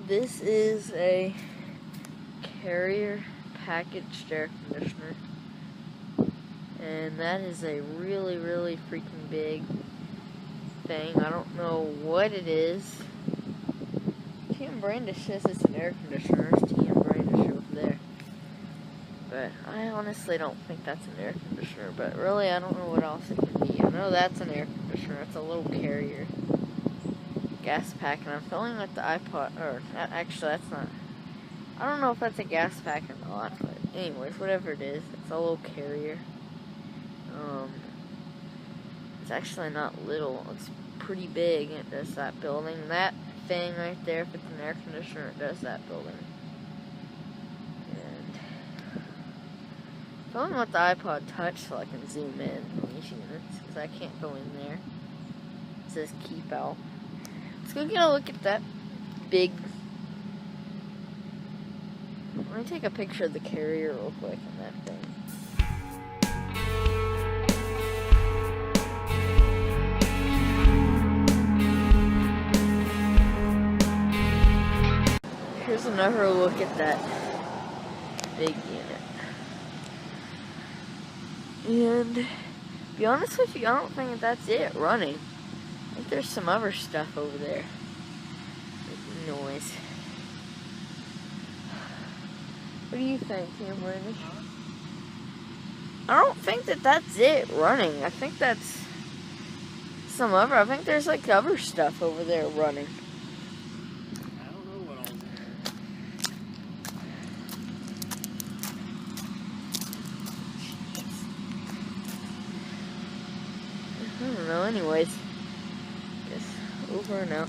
This is a Carrier packaged air conditioner, and that is a really, really freaking big thing. I don't know what it is. TMBrandish says it's an air conditioner. There's TMBrandish over there. But I honestly don't think that's an air conditioner. But really, I don't know what else it can be. I know that's an air conditioner. It's a little Carrier gas pack, and I'm filling with the iPod. Or actually, that's not. I don't know if that's a gas pack or not. But anyways, whatever it is, it's a little Carrier. It's actually not little. It's pretty big. It does that building. That thing right there, if it's an air conditioner, it does that building. And filling with the iPod Touch so I can zoom in on these units, because I can't go in there. It says keep out. Let's go get a look at that big. Let me take a picture of the Carrier real quick and that thing. Here's another look at that big unit. And to be honest with you, I don't think that's it running. I think there's some other stuff over there making noise. What do you think, TMBrandish? I don't think that's it running. I think that's some other. I think there's like other stuff over there running. I don't know, anyways. Guess over and out.